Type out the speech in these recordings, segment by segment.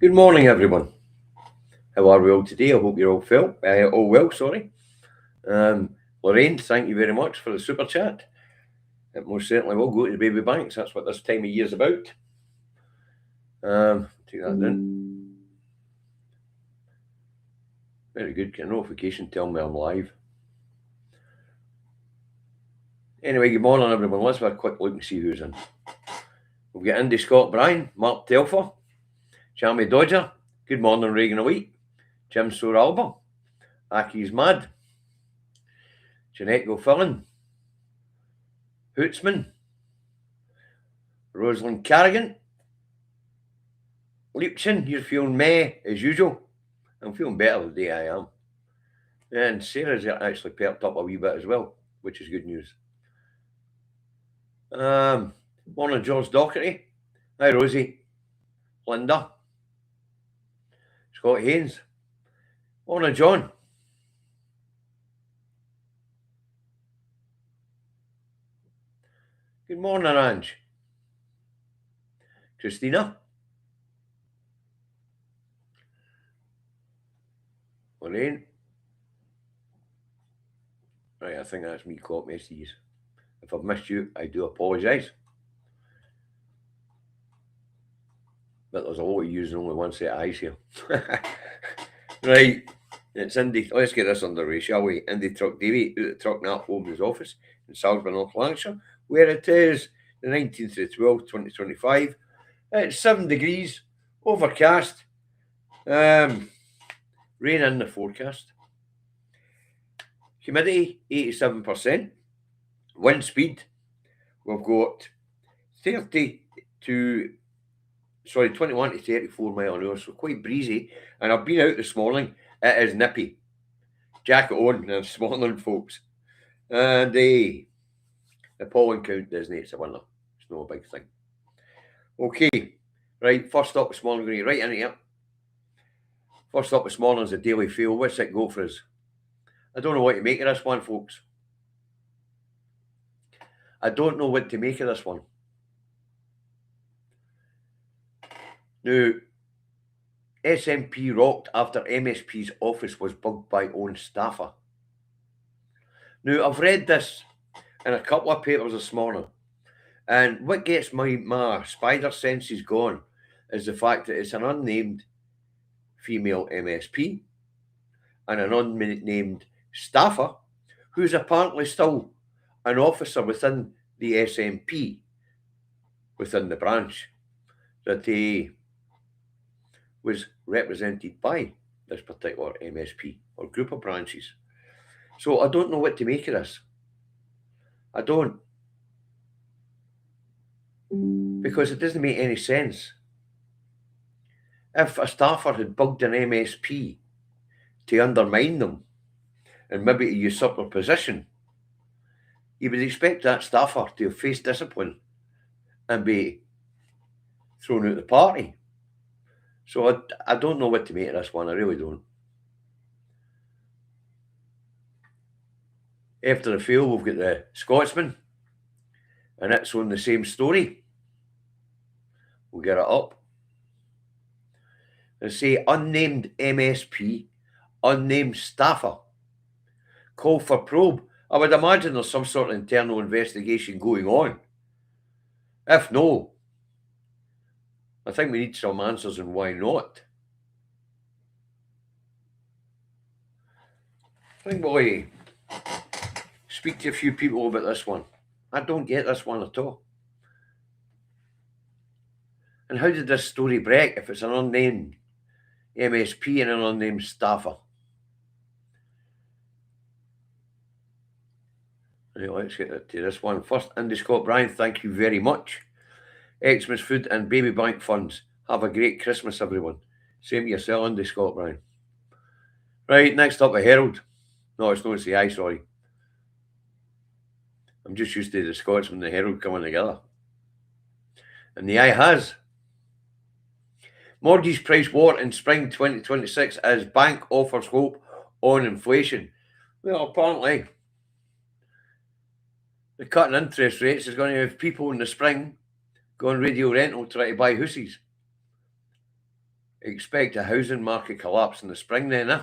Good morning, everyone. How are we all today? I hope you're all well. Sorry, Lorraine, thank you very much for the super chat. It most certainly will go to the baby banks. That's what this time of year is about. Take that down. Very good. Get a notification telling me I'm live. Anyway, good morning, everyone. Let's have a quick look and see who's in. We'll get Andy Scott Bryan, Mark Telfer, Jamie Dodger. Good morning, Reagan Elite. Jim Soar Alba, Aki's Mad, Jeanette Gilfillan, Hootsman, Rosalind Carrigan, Leipchin, you're feeling meh as usual. I'm feeling better the day I am. And Sarah's actually perked up a wee bit as well, which is good news. Morning, George Docherty. Hi, Rosie. Linda. Scott Haynes. Morning, John. Good morning, Ange. Christina. Lorraine. Right, I think that's me caught messages. If I've missed you, I do apologise. But there's a lot of using only one set of eyes here. Right, it's Indy. Let's get this underway, shall we? Indy Truck Davy out at Truck Nat Homes office in Salisbury, North Lancashire, where it is the 19th of 12th, 2025. It's 7 degrees, overcast, rain in the forecast. Humidity, 87%. Wind speed, we've got 21 to 34 mile an hour, so quite breezy. And I've been out this morning. It is nippy. Jacket on this morning, folks. And the pollen count, isn't it? It's a winner. It's not a big thing. Okay, right. First up this morning, going to get right in here. First up this morning is a daily feel. What's it go for us? I don't know what to make of this one, folks. I don't know what to make of this one. Now, SNP rocked after MSP's office was bugged by own staffer. Now, I've read this in a couple of papers this morning, and what gets my spider senses going is the fact that it's an unnamed female MSP and an unnamed staffer who's apparently still an officer within the SNP, within the branch that he was represented by this particular MSP or group of branches. So I don't know what to make of this. I don't. Because it doesn't make any sense. If a staffer had bugged an MSP to undermine them and maybe to usurp their position, you would expect that staffer to face discipline and be thrown out of the party. So I don't know what to make of this one. I really don't. After the field, we've got the Scotsman, and it's on the same story. We'll get it up. They say unnamed MSP, unnamed staffer, call for probe. I would imagine there's some sort of internal investigation going on. If no, I think we need some answers on why not. I think we'll speak to a few people about this one. I don't get this one at all. And how did this story break if it's an unnamed MSP and an unnamed staffer? Right, let's get to this one first. Andy Scott Bryan, thank you very much. Xmas food and baby bank funds. Have a great Christmas, everyone. Same to yourself, Andy Scott Bryan. Right, next up, a Herald. No, it's not the Eye, sorry. I'm just used to the Scotsman and the Herald coming together. And the Eye has. Mortgage price war in spring 2026 as bank offers hope on inflation. Well, apparently, the cutting interest rates is going to have people in the spring going radio rental trying to buy hoosies. Expect a housing market collapse in the spring then, eh?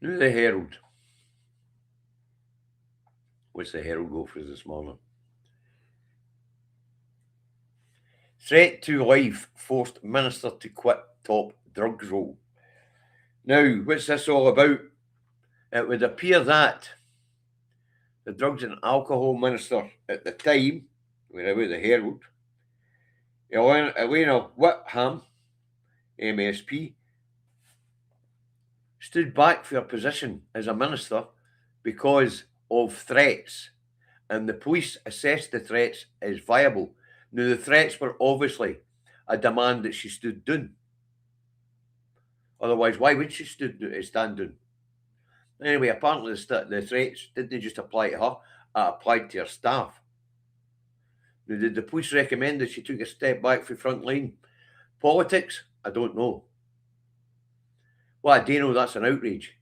Now the Herald. What's the Herald go for this morning? Threat to life forced minister to quit top drugs role. Now, what's this all about? It would appear that the drugs and alcohol minister at the time, wherever the Herald, Elena Whitham, MSP, stood back for her position as a minister because of threats, and the police assessed the threats as viable. Now, the threats were obviously a demand that she stood down. Otherwise, why would she stand down? Anyway, apparently the threats didn't just apply to her, it applied to her staff. Now, did the police recommend that she took a step back from frontline politics? I don't know. Well, I do know that's an outrage.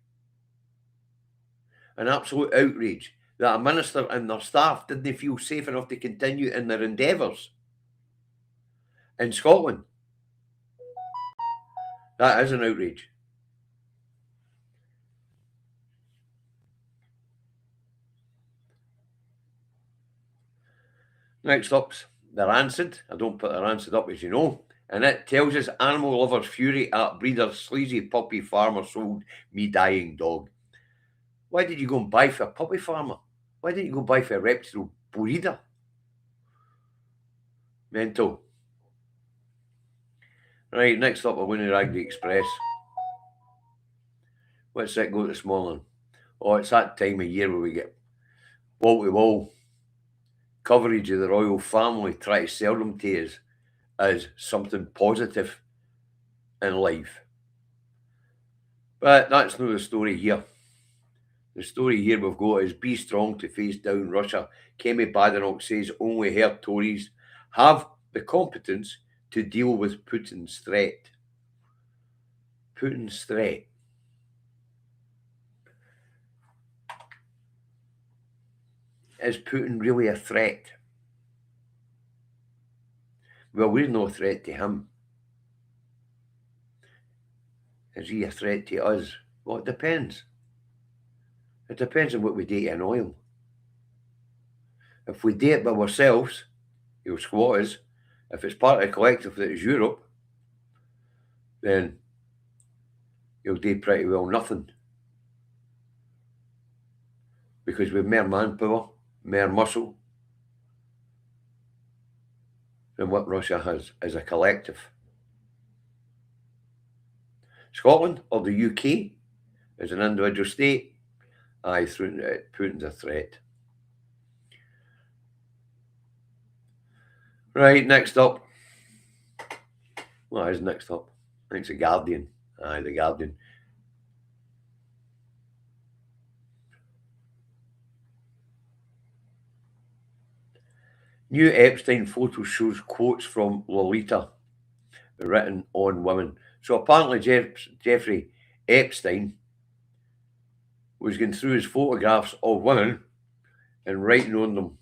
An absolute outrage that a minister and their staff didn't feel safe enough to continue in their endeavours in Scotland. That is an outrage. Next up's the Rancid. I don't put the Rancid up, as you know. And it tells us animal lovers' fury at breeder sleazy puppy farmer sold me dying dog. Why did you go and buy for a puppy farmer? Why didn't you go buy for a reputable breeder? Mental. Right, next up, we're going to Ragby Express. What's it go this morning? Oh, it's that time of year where we get wall-to-wall coverage of the royal family, try to sell them to us as something positive in life. But that's not the story here. The story here we've got is be strong to face down Russia. Kemi Badenoch says only her Tories have the competence to deal with Putin's threat. Putin's threat. Is Putin really a threat? Well, we're no threat to him. Is he a threat to us? Well, it depends. It depends on what we do to an oil. If we do it by ourselves, he'll squat us. If it's part of a collective that is Europe, then he'll do pretty well nothing. Because we've more manpower, more muscle than what Russia has as a collective. Scotland or the UK as an individual state, Putin's a threat. Right, next up. Well, is next up. I think it's The Guardian. The Guardian. New Epstein photo shows quotes from Lolita written on women. So apparently Jeffrey Epstein was going through his photographs of women and writing on them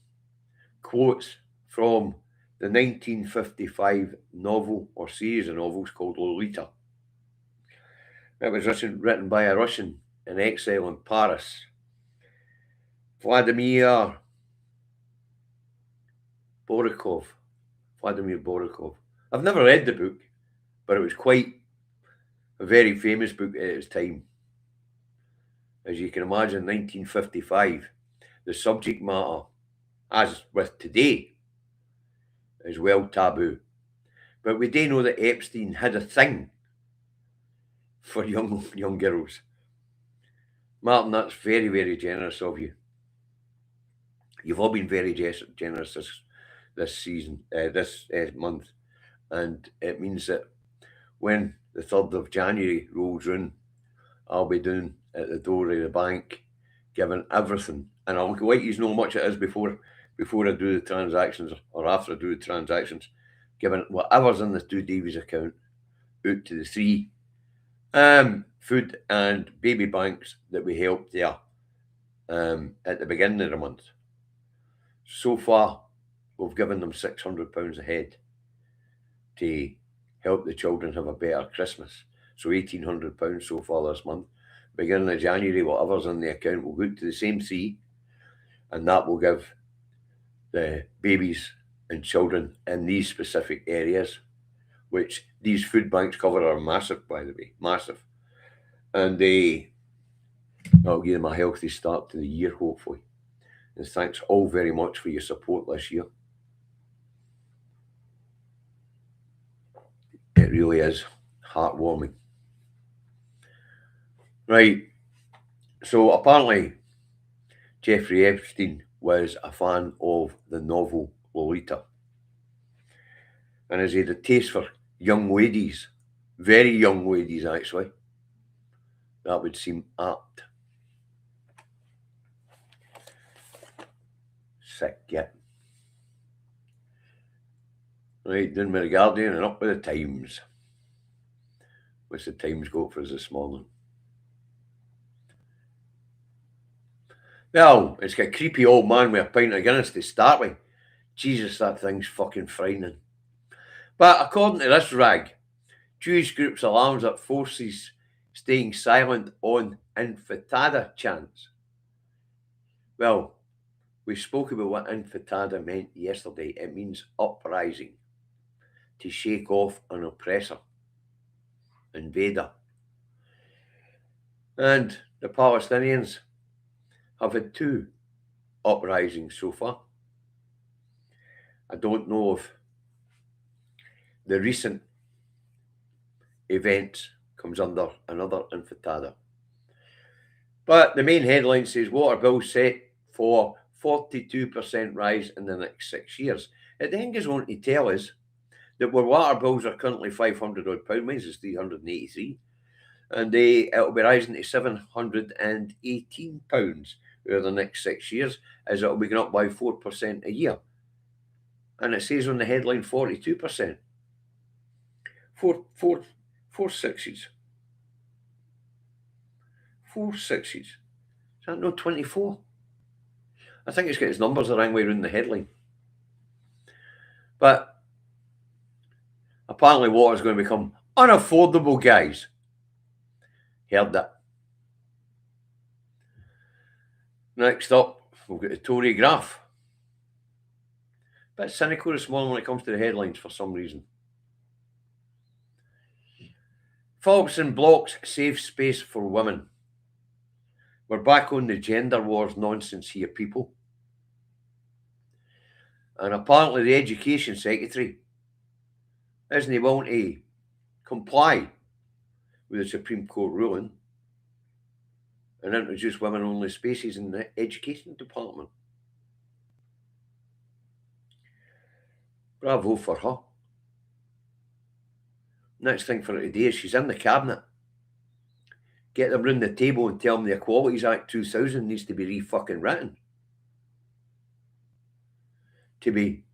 quotes from the 1955 novel or series of novels called Lolita. It was written by a Russian in exile in Paris, Vladimir Borikov. I've never read the book, but it was quite a very famous book at its time. As you can imagine, 1955, the subject matter, as with today, is well taboo. But we do know that Epstein had a thing for young girls. Martin, that's very, very generous of you. You've all been very generous this season, this month, and it means that when the 3rd of January rolls round, I'll be down at the door of the bank, giving everything, and I'll let you know how much it is before I do the transactions or after I do the transactions, giving whatever's in the Two Davies account out to the 3 food and baby banks that we helped there at the beginning of the month. So far, We've given them £600 a head to help the children have a better Christmas. So £1,800 so far this month. Beginning of January, whatever's in the account will go to the same three, and that will give the babies and children in these specific areas, which these food banks cover, are massive, by the way, massive. And I'll give them a healthy start to the year, hopefully. And thanks all very much for your support this year. It really is heartwarming. Right, so apparently Jeffrey Epstein was a fan of the novel Lolita. And has had a taste for young ladies, very young ladies actually. That would seem apt. Sick, yeah. Right, down with the Guardian and up with the Times. What's the Times got for us this morning? Well, it's got a creepy old man with a pint of Guinness to start with. Jesus, that thing's fucking frightening. But according to this rag, Jewish groups alarms at forces staying silent on intifada chants. Well, we spoke about what intifada meant yesterday. It means uprising, to shake off an oppressor, invader. And the Palestinians have had 2 uprisings so far. I don't know if the recent event comes under another intifada. But the main headline says water bill set for 42% rise in the next 6 years. It then goes on to tell us that where water bills are currently £500 odd, mine is £383, and it'll be rising to £718 over the next 6 years, as it'll be going up by 4% a year. And it says on the headline 42%. Four sixes. 4 sixes. Is that no 24? I think it's got its numbers the wrong way around the headline. But apparently water's going to become unaffordable, guys. Heard that. Next up, we've got the Tory graph. Bit cynical this morning when it comes to the headlines for some reason. Phillipson blocks safe space for women. We're back on the gender wars nonsense here, people. And apparently the Education Secretary isn't willing to comply with the Supreme Court ruling and introduce women-only spaces in the Education Department. Bravo for her. Next thing for her today is she's in the Cabinet. Get them round the table and tell them the Equalities Act 2000 needs to be re-fucking written. To be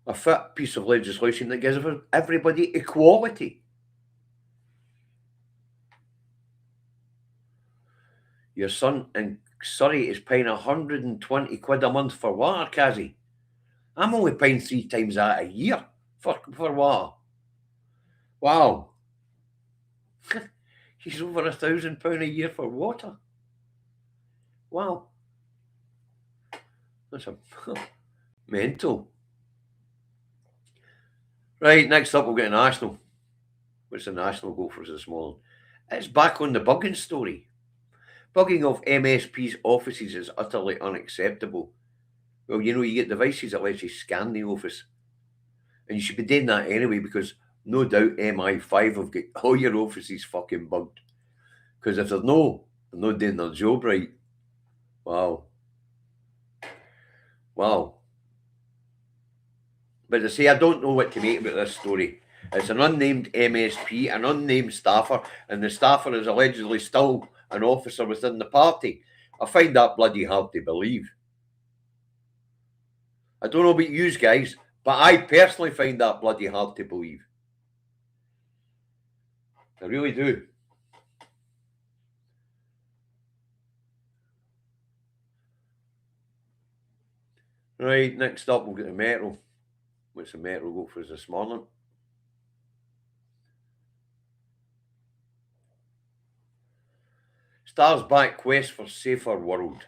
a fit piece of legislation that gives everybody equality. Your son in Surrey is paying 120 quid a month for water, Cassie. I'm only paying 3 times that a year for water. Wow. He's over £1,000 a year for water. Wow. That's a mental. Right, next up we'll get a National. What's the National go for us this morning? It's back on the bugging story. Bugging of MSP's offices is utterly unacceptable. Well, you know, you get devices that let you scan the office. And you should be doing that anyway, because no doubt MI5 have got all your offices fucking bugged. Because if they're not doing their job right, wow. But I say, I don't know what to make about this story. It's an unnamed MSP, an unnamed staffer, and the staffer is allegedly still an officer within the party. I find that bloody hard to believe. I don't know about you guys, but I personally find that bloody hard to believe. I really do. Right, next up we'll get the Metro. What's the Metro got for us this morning? Stars back quest for safer world.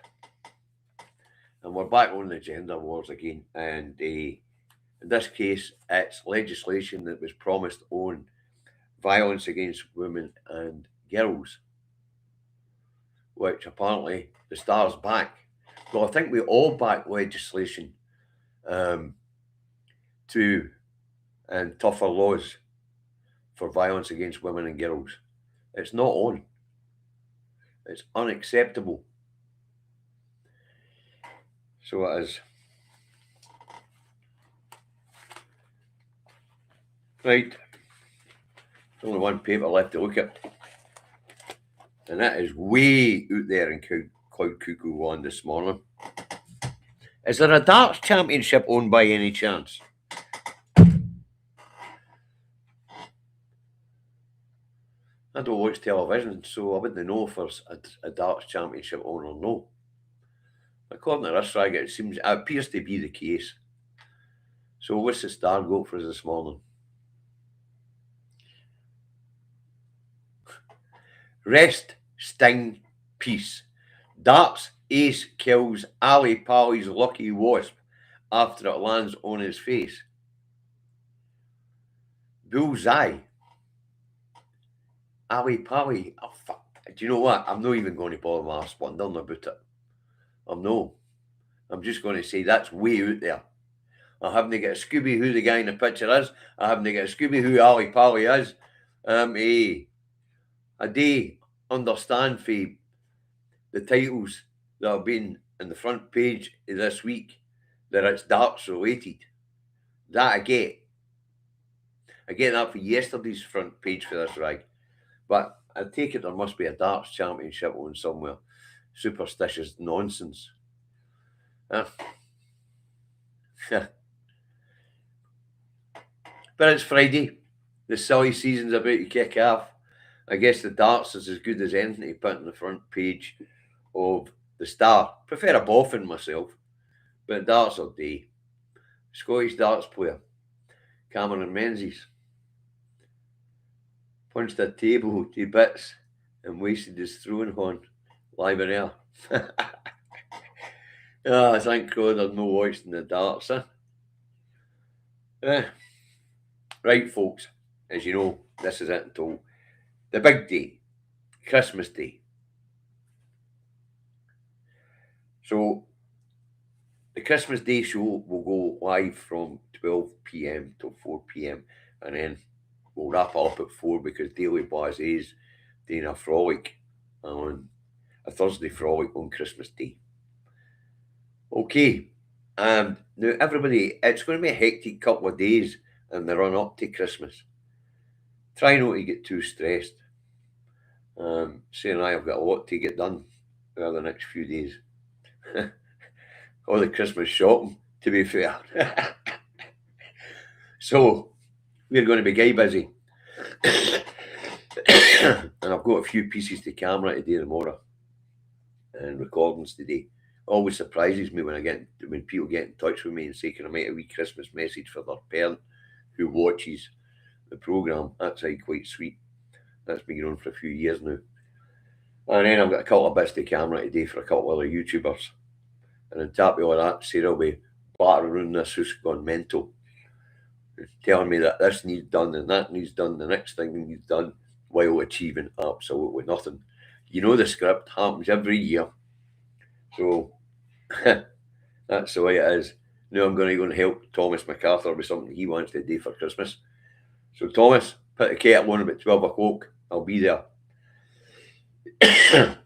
And we're back on the gender wars again. And in this case, it's legislation that was promised on violence against women and girls, which apparently the Stars back. Well, I think we all back legislation to and tougher laws for violence against women and girls. It's not on. It's unacceptable. So it is. Right. There's only one paper left to look at. And that is way out there in Cloud Cuckoo Land this morning. Is there a darts championship on by any chance? I don't watch television, so I wouldn't know if there's a darts championship on or no. According to this rag, it appears to be the case. So what's the Star got for us this morning? Rest, sting, peace. Darts ace kills Ali Pali's lucky wasp after it lands on his face. Bullseye. Ali Pali. Oh, fuck. Do you know what? I'm not even going to bother my arse wondering about it. I'm just going to say that's way out there. I haven't got a Scooby who the guy in the picture is. I haven't got a Scooby who Ali Pali is. I do understand for the titles that have been in the front page of this week that it's darts related. That I get. I get that for yesterday's front page for this rag. But I take it there must be a darts championship on somewhere. Superstitious nonsense. But it's Friday. The silly season's about to kick off. I guess the darts is as good as anything to put on the front page of the Star. Prefer a boffin myself, but darts are day. Scottish darts player, Cameron Menzies, punched a table to bits and wasted his throwing horn live in air. Thank God I'm not watching the darts, Right, folks, as you know, this is it until the big day, Christmas Day. So, the Christmas Day show will go live from 12 p.m. till 4 p.m. and then we'll wrap it up at 4 because Daily Blase is doing a frolic on a Thursday frolic on Christmas Day. Okay, now everybody, it's going to be a hectic couple of days in the run up to Christmas. Try not to get too stressed. Say and I have got a lot to get done over the next few days. All the Christmas shopping, to be fair. So, we're going to be guy busy. And I've got a few pieces to camera today tomorrow and recordings today. Always surprises me when people get in touch with me and say, can I make a wee Christmas message for their parent who watches the programme. That's quite sweet. That's been going on for a few years now. And then I've got a couple of bits to camera today for a couple of other YouTubers. And on top of all that, Sarah will be battering around this house gone mental. Telling me that this needs done and that needs done, the next thing needs done, while achieving absolutely nothing. You know the script happens every year. So that's the way it is. Now I'm going to go and help Thomas MacArthur with something he wants to do for Christmas. So Thomas, put the kettle on about 12 o'clock. I'll be there.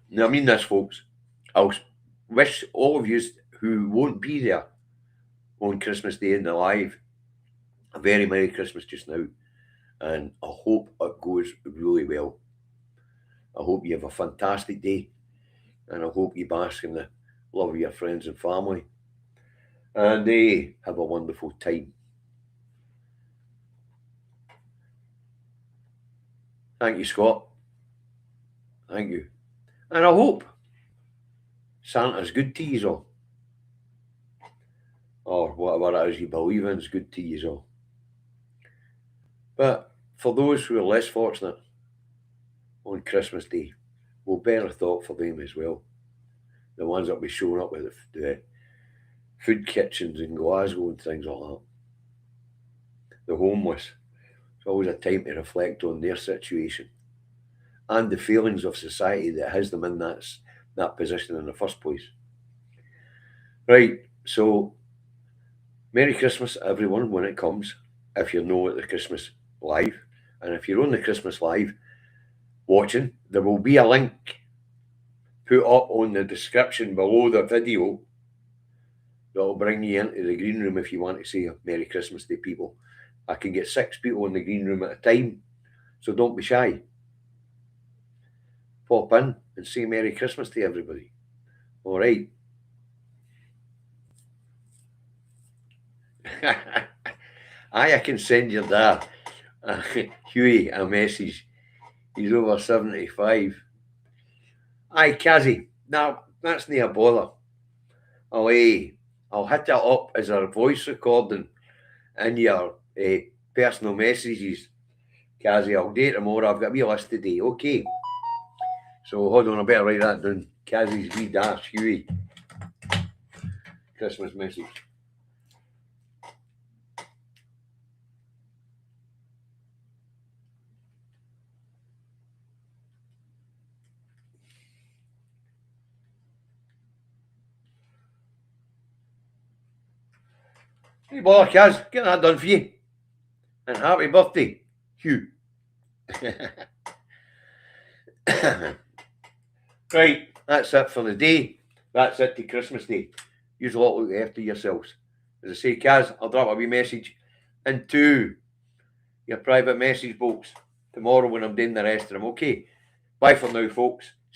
Now I mean this, folks. I'll wish all of you who won't be there on Christmas Day in the live a very Merry Christmas just now. And I hope it goes really well. I hope you have a fantastic day. And I hope you bask in the love of your friends and family. And have a wonderful time. Thank you, Scott. Thank you. And I hope Santa's good to you all. or whatever it is you believe in is good to you all. But for those who are less fortunate on Christmas Day, we'll bear a thought for them as well. The ones that will be showing up with the food kitchens in Glasgow and things like that. The homeless. It's always a time to reflect on their situation and the feelings of society that has them in that position in the first place. Right, so Merry Christmas, everyone, when it comes, if you're not at the Christmas Live. And if you're on the Christmas Live watching, there will be a link put up on the description below the video that will bring you into the green room if you want to say Merry Christmas to people. I can get 6 people in the green room at a time, so don't be shy. Pop in and say Merry Christmas to everybody. All right. I can send your dad, Huey, a message. He's over 75. Aye, Kazzy. No, that's not a bother. I'll hit it up as a voice recording in your personal messages. Kazzy, I'll do it tomorrow. I've got a wee list today. Okay. So hold on, I better write that down. Kazzy's wee dash, Huey. Christmas message. Hey, bother, Kaz, get that done for you. And happy birthday, Hugh. Right, that's it for the day. That's it to Christmas Day. Use a lot look after yourselves. As I say, Kaz, I'll drop a wee message into your private message box tomorrow when I'm doing the rest of them. Okay, bye for now, folks.